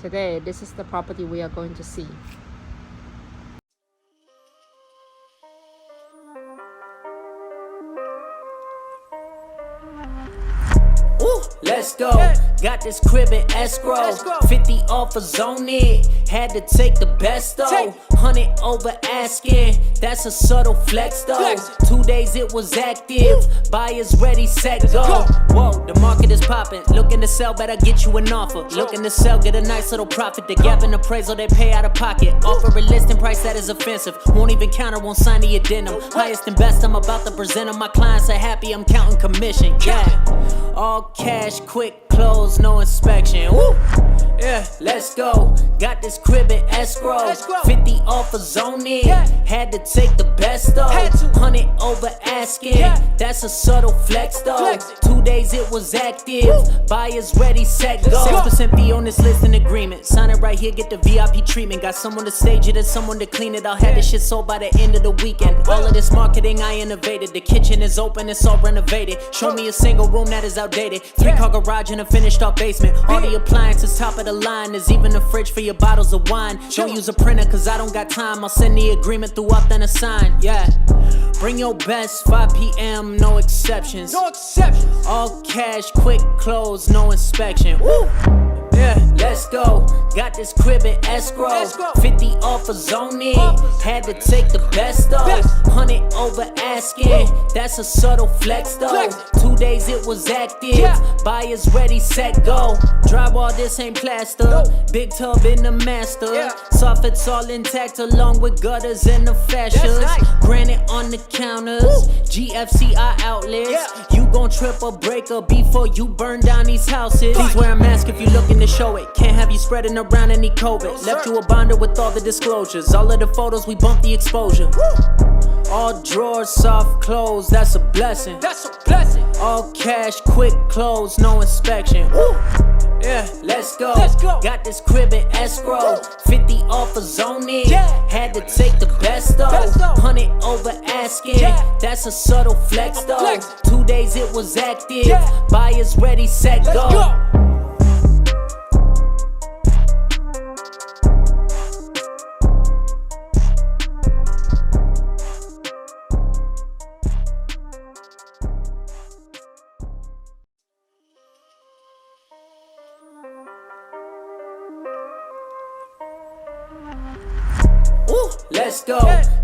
Today, this is the property we are going to see. Ooh, let's go. Got this crib in escrow. 50 offers on it. Had to take the best though. 100 over asking. That's a subtle flex though. 2 days it was active. Buyers ready, set, go. Whoa, the market is popping. Looking to sell, better get you an offer. Looking to sell, get a nice little profit. The gap in appraisal, they pay out of pocket. Offer a listing price that is offensive. Won't even counter, won't sign the addendum. Highest and best, I'm about to present them. My clients are happy, I'm counting commission. Yeah, all cash, quick close, no inspection. Woo! Yeah, let's go. Got this crib in escrow. 50 offers on it. Had to take the best though. 100 over asking. That's a subtle flex though. 2 days it was active. Buyers ready, set, go. 6% fee on this listing agreement. Sign it right here, get the VIP treatment. Got someone to stage it and someone to clean it. I'll have this shit sold by the end of the weekend. All of this marketing I innovated. The kitchen is open, it's all renovated. Show me a single room that is outdated. 3-car garage and a finished off basement. All the appliances top of the line. There's even a fridge for your bottles of wine. Don't use a printer cause I don't got time. I'll send the agreement through Sign. Yeah, bring your best, 5 p.m. no exceptions. All cash, quick close, no inspection. Woo! Yeah, let's go. Got this crib in escrow. 50 offers on it. Had to take the best though. 100 over asking. That's a subtle flex though. 2 days it was active. Buyers ready, set, go. Drywall, this ain't plaster. Big tub in the master. Soffits all intact along with gutters and the fascias. Granite on the counters. GFCI outlets. You gon' trip or break her before you burn down these houses. Please wear a mask if you looking to show it. Can't have you spreading around any COVID. Left you a binder with all the disclosures. All of the photos, we bump the exposure. All drawers, soft clothes, that's a blessing. All cash, quick close, no inspection. Woo! Yeah, let's go. Got this crib in escrow. 50 offers on it. Had to take the best though. 100 over asking. That's a subtle flex though. 2 days it was active. Buyers ready, set, go. Ooh, let's go.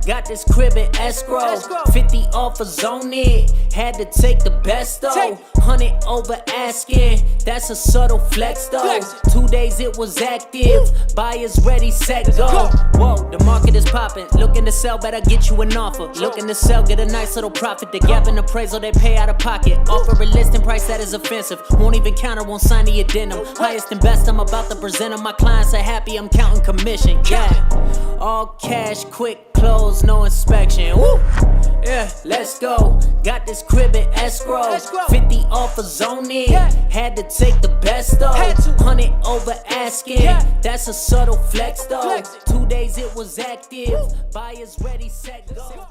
Got this crib in escrow. 50 offers on it. Had to take the best though. 100 over asking. That's a subtle flex though. 2 days it was active. Buyers ready, set, go. Whoa, the market is popping. Looking to sell, better get you an offer. Looking to sell, get a nice little profit. The gap in appraisal, they pay out of pocket. Offer a listing price that is offensive. Won't even counter, won't sign the addendum. Highest and best, I'm about to present them. My clients are happy, I'm counting commission. Yeah, all cash, quick close, no inspection. Woo! Yeah, let's go. Got this crib in escrow. 50 offers on it. Had to take the best though. 100 over asking. That's a subtle flex though. 2 days it was active. Buyers ready, set, go.